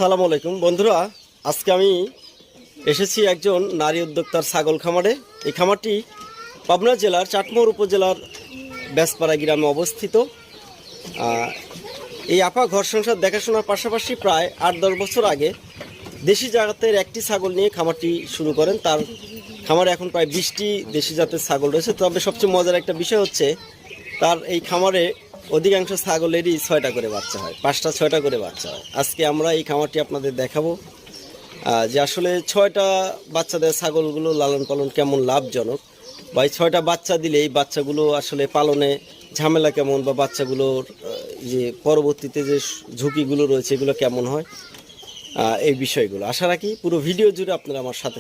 আসসালামু আলাইকুম বন্ধুরা, আজকে আমি এসেছি একজন নারী উদ্যোক্তার ছাগল খামারে। এই খামারটি পাবনা জেলার চাটমোহর উপজেলার বেসপাড়া গ্রামে অবস্থিত। এই আপা ঘর সংসার দেখাশোনার পাশাপাশি প্রায় ৮-১০ বছর আগে দেশি জাতের একটি ছাগল নিয়ে খামারটি শুরু করেন। তার খামারে এখন প্রায় ২০টি দেশি জাতের ছাগল রয়েছে। তবে সবচেয়ে মজার একটা বিষয় হচ্ছে তার এই খামারে অধিকাংশ ছাগলেরই ৬টা করে বাচ্চা হয়, ৫টা-৬টা করে বাচ্চা হয়। আজকে আমরা এই খামারটি আপনাদের দেখাবো যে আসলে 6টা বাচ্চা দেওয়া ছাগলগুলো লালন পালন কেমন লাভজনক, বা এই 6টা বাচ্চা দিলে এই বাচ্চাগুলো আসলে পালনে ঝামেলা কেমন, বা বাচ্চাগুলোর যে পরবর্তীতে যে ঝুঁকিগুলো রয়েছে এগুলো কেমন হয়, এই বিষয়গুলো আশা রাখি পুরো ভিডিও জুড়ে আপনারা আমার সাথে